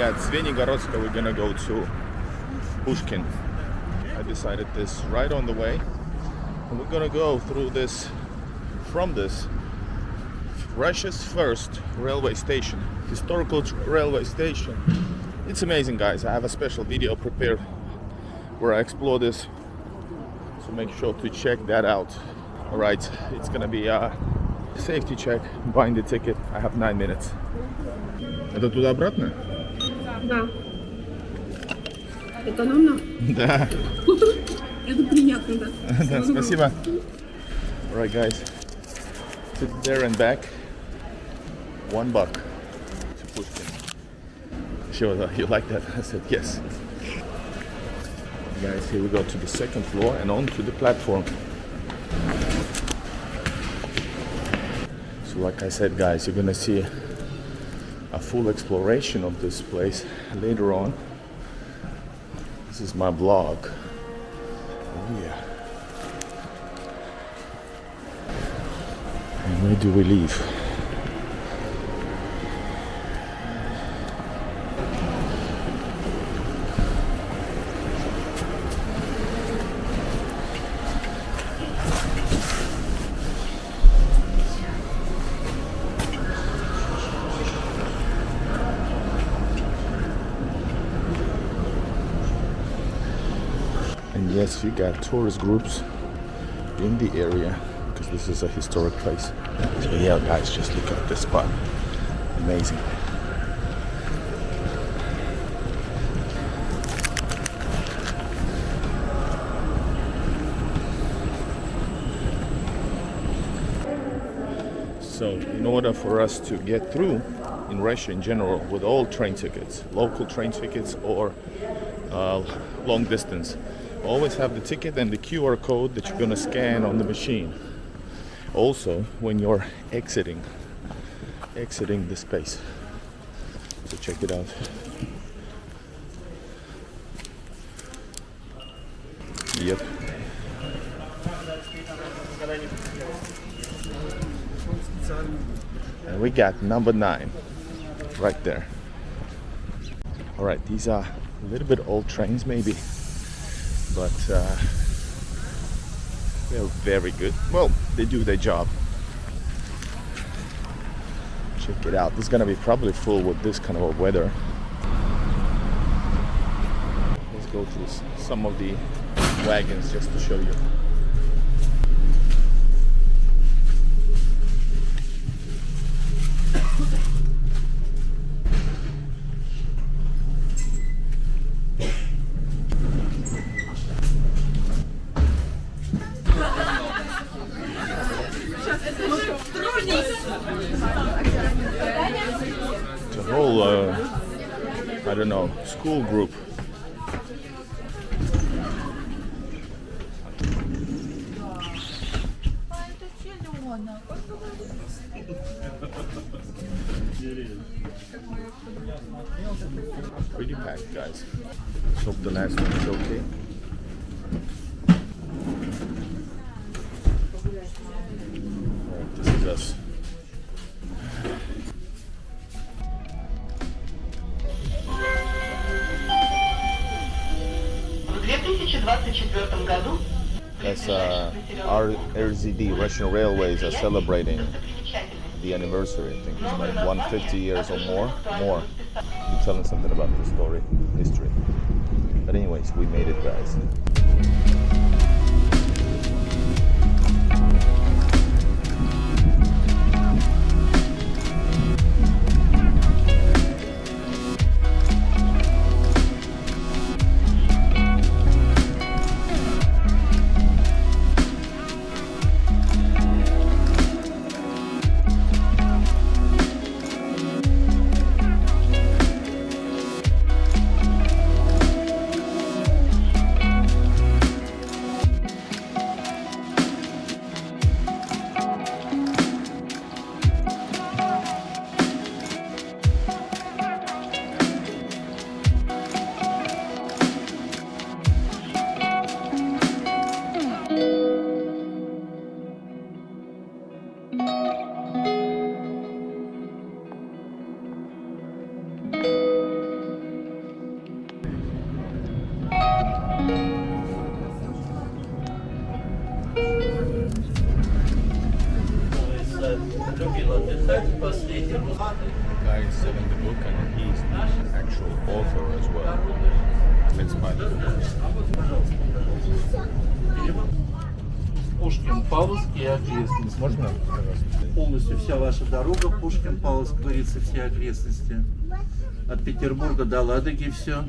we at Zvenigorodska, we're gonna go to Pushkin. I decided this right on the way, and we're gonna go through this, from this Russia's first railway station, historical railway station. It's amazing, guys. I have a special video prepared where I explore this, so make sure to check that out. All right, it's gonna be a safety check, buying the ticket. I have 9 minutes. Это туда-обратно? Да. Экономно? Да. Это приятно, да. Да, спасибо. All right, guys. To there and back. $1 to Pushkin. She was like, you like that? I said yes. Guys, here we go to the second floor and onto the platform. So like I said, guys, you're gonna see a full exploration of this place later on. This is my vlog. Oh yeah. And where do we leave? And yes, you got tourist groups in the area because this is a historic place. So yeah, guys, just look at this spot. Amazing. So in order for us to get through in Russia in general with all train tickets, local train tickets or long distance, always have the ticket and the QR code that you're gonna scan on the machine. Also, when you're exiting the space. So check it out. Yep. And we got number 9 right there. All right, these are a little bit old trains maybe, but they're very good. Well, they do their job. Check it out. This is gonna be probably full with this kind of weather. Let's go through some of the wagons just to show you. It's a whole, I don't know, school group. Pretty packed, guys. Let's hope the last one is okay. Alright, this is us. As our RZD, Russian Railways, are celebrating the anniversary. I think it's like 150 years or more. You're telling something about the story, history. But anyways, we made it, guys. Guy is selling the book and he's the actual author as well. Let's buy the book. Pushkin, Павловск и окрестности. Можно, пожалуйста? Полностью вся ваша дорога, Pushkin, Павловск, говорится, все окрестности. От Петербурга до Ладоги все.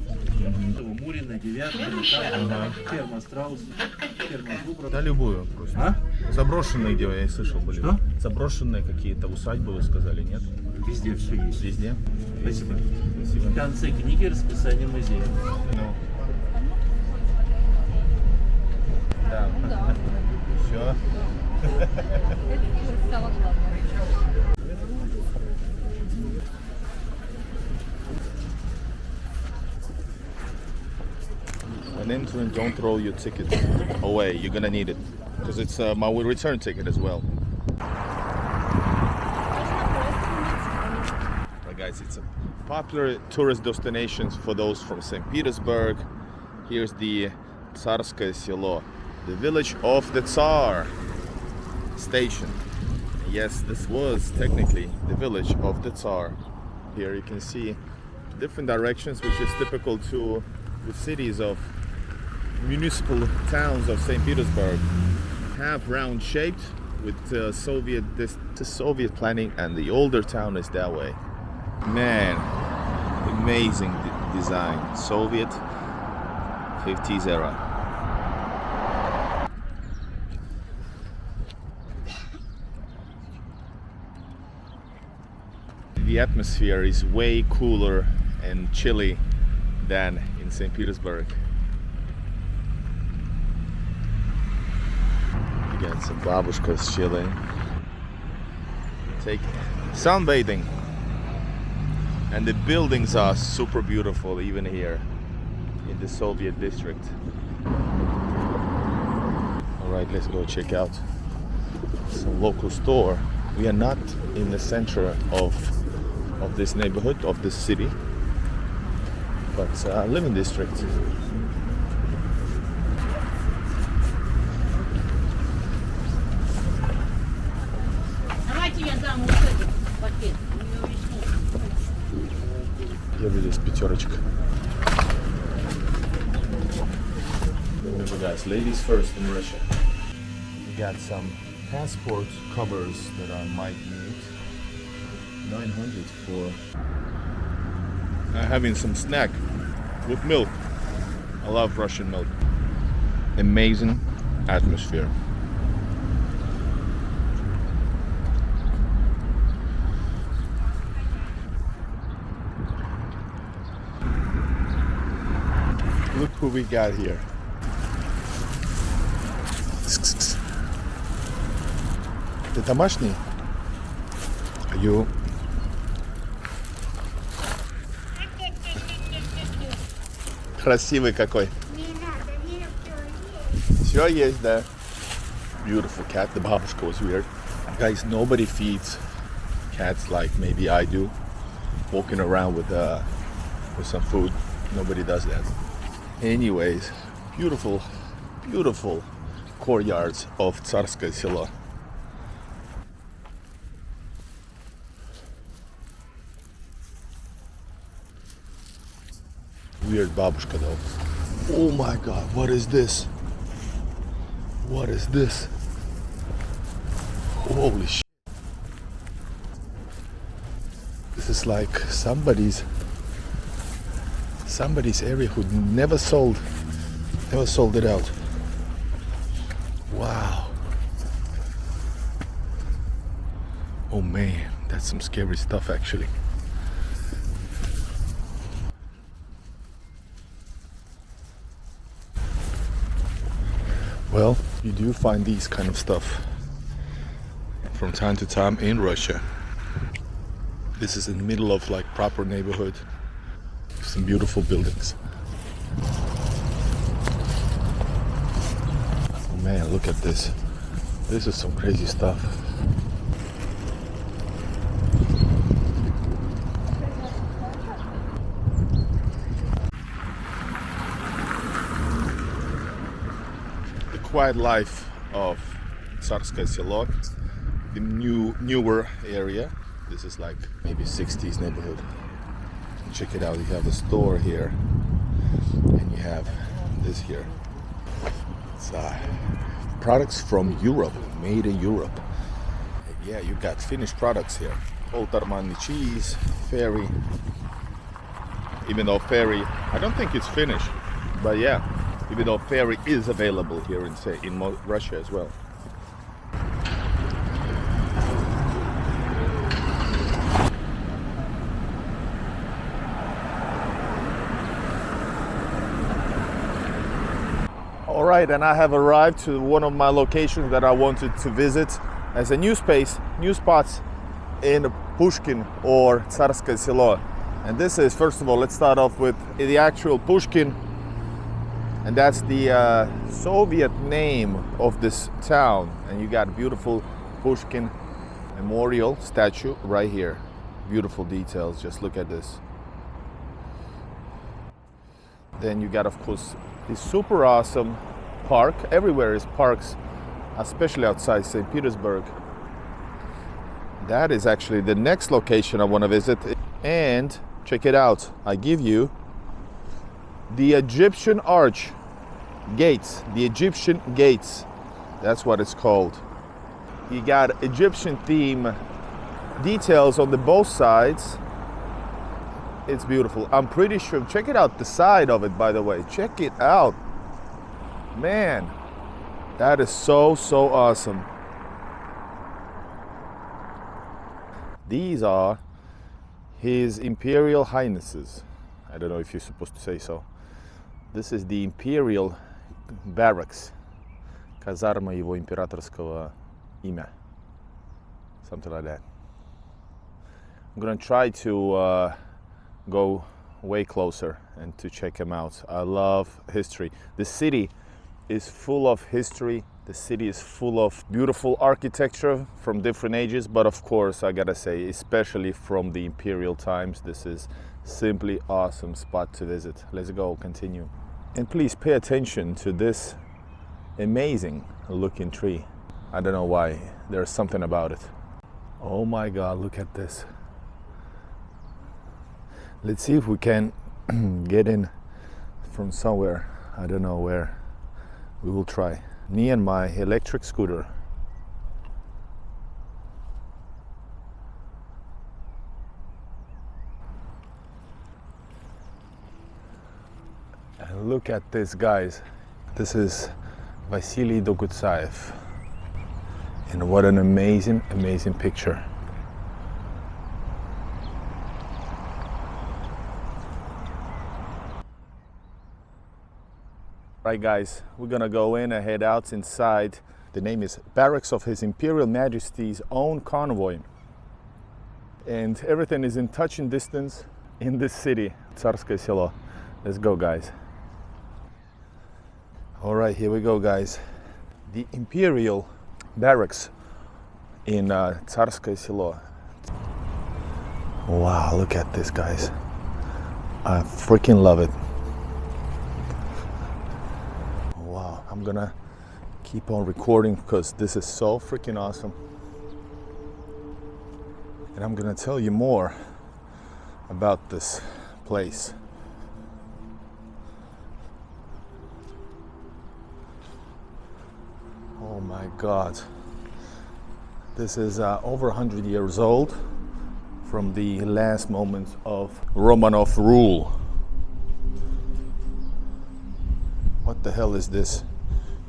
Мурина, Девятка, ферма Страус, ферма Зубра. Да, любую просто. Заброшенные, где я слышал, были. Что? Заброшенные какие-то усадьбы, вы сказали, нет? Везде все есть. Везде? Спасибо. Спасибо. В конце книги расписание музея. Ну. Да. Все. When entering, don't throw your ticket away. You're gonna need it because it's my return ticket as well. Right, guys, it's a popular tourist destination for those from St. Petersburg. Here's the Tsarskoye Selo, the village of the Tsar station. Yes, this was technically the village of the Tsar. Here you can see different directions, which is typical to the cities of municipal towns of St. Petersburg. Half round shaped with Soviet planning, and the older town is that way. Man, amazing design. Soviet 50s era. The atmosphere is way cooler and chilly than in St. Petersburg. You got some babushkas chilling. Take sunbathing. And the buildings are super beautiful even here in the Soviet district. Alright, let's go check out some local store. We are not in the center of this neighborhood, of this city, but living district. Here it is, пятерочка. Remember guys, ladies first in Russia. We got some passport covers that I might need. 900 for having some snack with milk. I love Russian milk. Amazing atmosphere. Look who we got here. Ты домашний? Are you? Красивый какой. Все есть, да. Beautiful cat. The babushka was weird. Guys, nobody feeds cats like maybe I do. Walking around with some food. Nobody does that. Anyways, beautiful, beautiful courtyards of Tsarskoye Selo. Weird babushka though. Oh my god, what is this? What is this? Holy shit. This is like somebody's area who never sold it out. Wow. Oh man, that's some scary stuff actually. Well, you do find these kind of stuff from time to time in Russia. This is in the middle of like proper neighborhood. Some beautiful buildings. Oh man, look at this. This is some crazy stuff. quiet life of Tsarskoye Selo, the newer area. This is like maybe 60s neighborhood. Check it out, you have the store here and you have this here. It's products from Europe, made in Europe. Yeah, you got finished products here. Oltarmanni cheese, Fairy. Even though Fairy, I don't think it's finished, but yeah, even though Fairy is available here in Russia as well. All right, and I have arrived to one of my locations that I wanted to visit as a new spots in Pushkin or Tsarskoye Selo. And this is, first of all, let's start off with the actual Pushkin. And that's the Soviet name of this town. And you got beautiful Pushkin memorial statue right here. Beautiful details, just look at this. Then you got, of course, this super awesome park. Everywhere is parks, especially outside St. Petersburg. That is actually the next location I want to visit. And check it out, I give you the Egyptian arch gates, the Egyptian gates. That's what it's called. You got Egyptian theme details on the both sides. It's beautiful. I'm pretty sure, check it out, the side of it, by the way. Check it out. Man, that is so awesome. These are His Imperial Highnesses. I don't know if you're supposed to say so. This is the Imperial Barracks. Казарма его императорского имя. Something like that. I'm gonna try to go way closer and to check them out. I love history. The city is full of history. The city is full of beautiful architecture from different ages, but of course I gotta say, especially from the imperial times, this is simply awesome spot to visit. Let's go, continue. And please pay attention to this amazing looking tree. I don't know why, there's something about it. Oh my God, look at this. Let's see if we can get in from somewhere. I don't know where. We will try. Me and my electric scooter. And look at this, guys. This is Vasily Dogutsaev. And what an amazing, amazing picture. Right, guys, we're gonna go in and head out inside. The name is Barracks of His Imperial Majesty's Own Convoy. And everything is in touching distance in this city, Tsarskoye Selo. Let's go, guys. All right, here we go, guys. The Imperial Barracks in Tsarskoye Selo. Wow, look at this, guys. I freaking love it. Wow, I'm gonna keep on recording because this is so freaking awesome. And I'm gonna tell you more about this place. Oh my God. This is over 100 years old, from the last moments of Romanov rule. What the hell is this?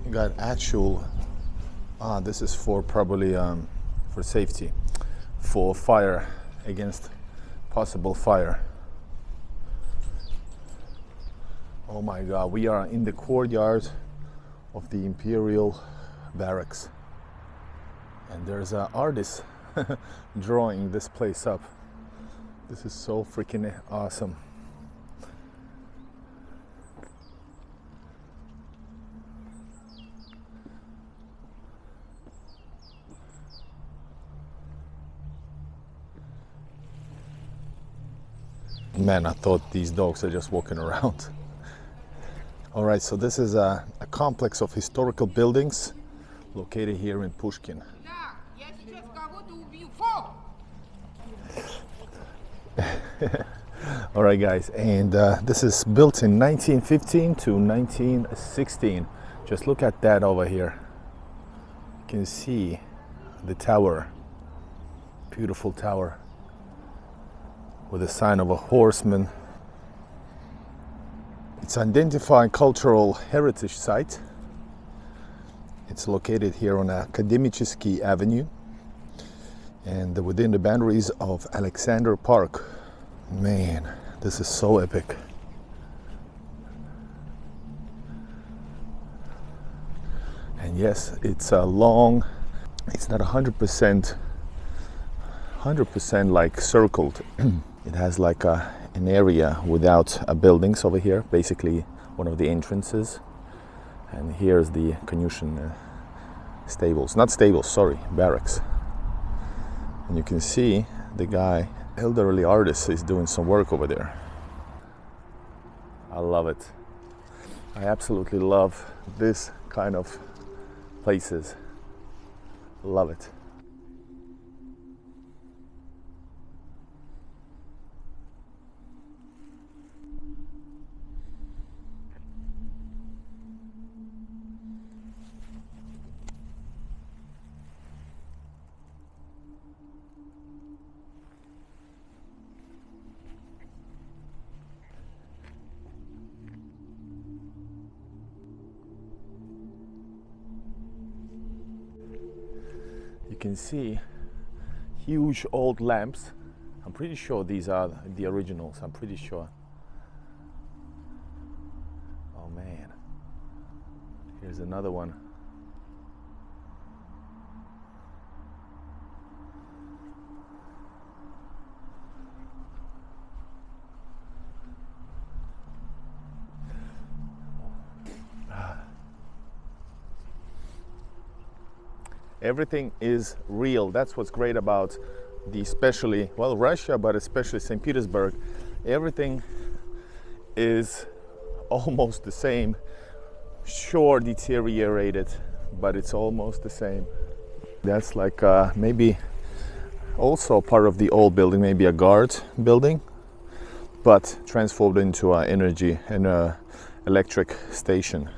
You got actual, this is for probably for safety, for fire, against possible fire. Oh my God, we are in the courtyard of the Imperial Barracks. And there's an artist drawing this place up. This is so freaking awesome. Man, I thought these dogs are just walking around. All right, so this is a complex of historical buildings located here in Pushkin. All right, guys, and this is built in 1915 to 1916. Just look at that over here. You can see the tower, beautiful tower with a sign of a horseman. It's identified cultural heritage site. It's located here on Akademicheski Avenue and within the boundaries of Alexander Park. Man, this is so epic. And yes, it's a long, it's not 100% like circled. It has like an area without buildings over here, basically one of the entrances. And here's the Kanyushin stables, not stables, sorry, barracks. And you can see the guy, elderly artist, is doing some work over there. I love it. I absolutely love this kind of places. Love it. You can see huge old lamps. I'm pretty sure these are the originals. I'm pretty sure. Oh man. Here's another one. Everything is real. That's what's great about especially, well, Russia, but especially St. Petersburg. Everything is almost the same. Sure, deteriorated, but it's almost the same. That's like maybe also part of the old building, maybe a guard building, but transformed into energy and electric station.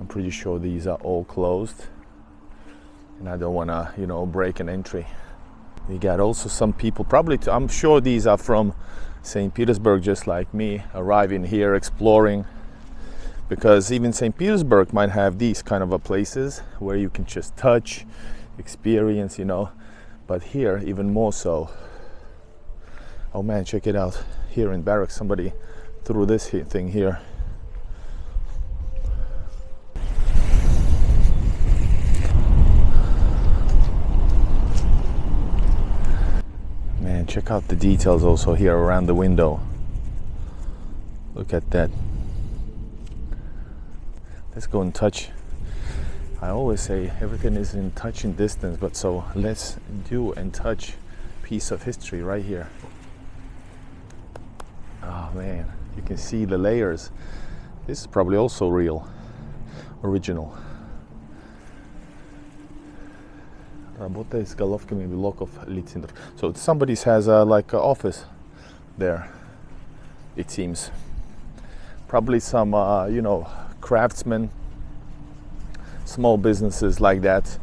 I'm pretty sure these are all closed, and I don't want to, break an entry. We got also some people, probably, I'm sure these are from St. Petersburg, just like me, arriving here, exploring, because even St. Petersburg might have these kind of places where you can just touch, experience, but here even more so. Oh man, check it out. Here in Barracks, somebody threw this thing here. Man, check out the details also here around the window. Look at that. Let's go and touch. I always say everything is in touching distance, but so let's do and touch a piece of history right here. Oh man, you can see the layers. This is probably also real, original. Работает с головками блоков лициндр. So somebody has like an office there, it seems. Probably some, craftsmen, small businesses like that.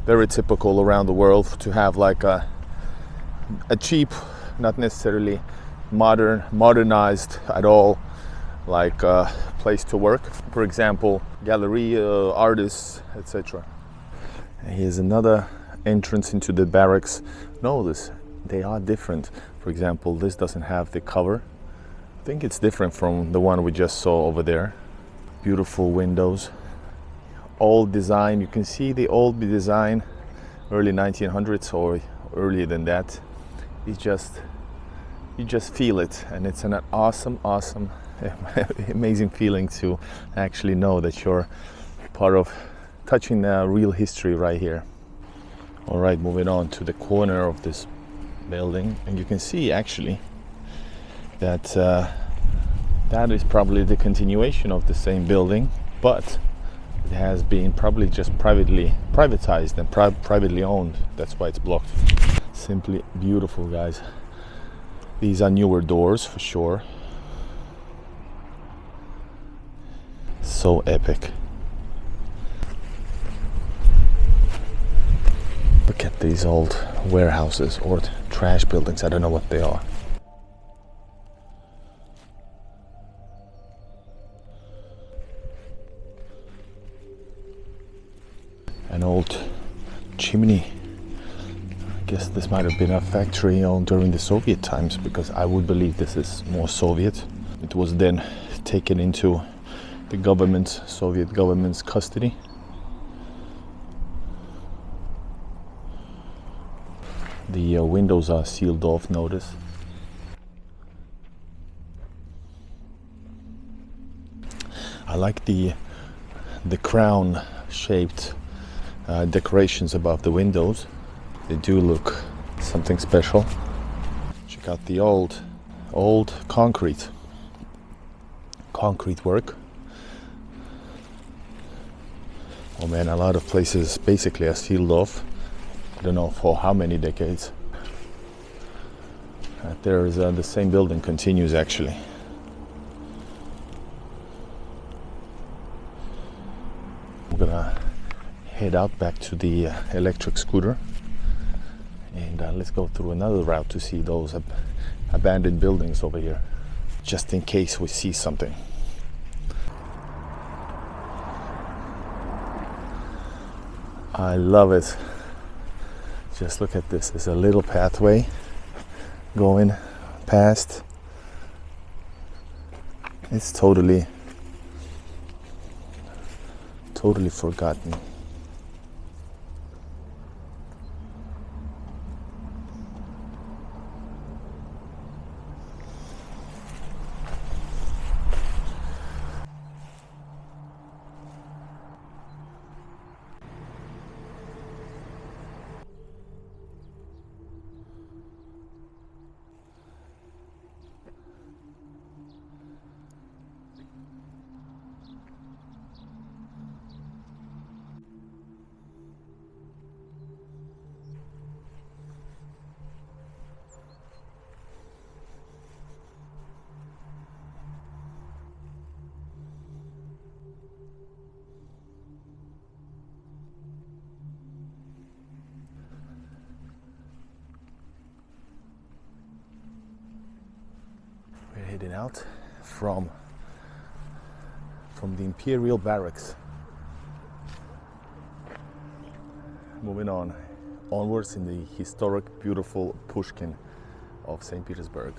Very typical around the world to have like a cheap, not necessarily modernized at all, like place to work. For example, gallery artists, etc. Here's another entrance into the barracks. Notice they are different. For example, this doesn't have the cover. I think it's different from the one we just saw over there. Beautiful windows, old design. You can see the old design, early 1900s or earlier than that. You just feel it, and it's an awesome amazing feeling to actually know that you're part of touching real history right here. All right, moving on to the corner of this building, and you can see actually that That is probably the continuation of the same building, but it has been probably just privatized and privately owned. That's why it's blocked. Simply beautiful, guys. These are newer doors for sure. So epic. Look at these old warehouses or trash buildings. I don't know what they are. An old chimney. I guess this might have been a factory owned during the Soviet times, because I would believe this is more Soviet. It was then taken into the Soviet government's custody. The windows are sealed off, notice. I like the crown shaped decorations above the windows. They do look something special. Check out the old concrete work. Oh man, a lot of places basically are sealed off. I don't know for how many decades. There's the same building continues actually. We're gonna head out back to the electric scooter, and let's go through another route to see those abandoned buildings over here, just in case we see something. I love it. Just look at this. There's a little pathway going past. It's totally forgotten. Heading out from the Imperial Barracks. Moving onwards in the historic, beautiful Pushkin of St. Petersburg.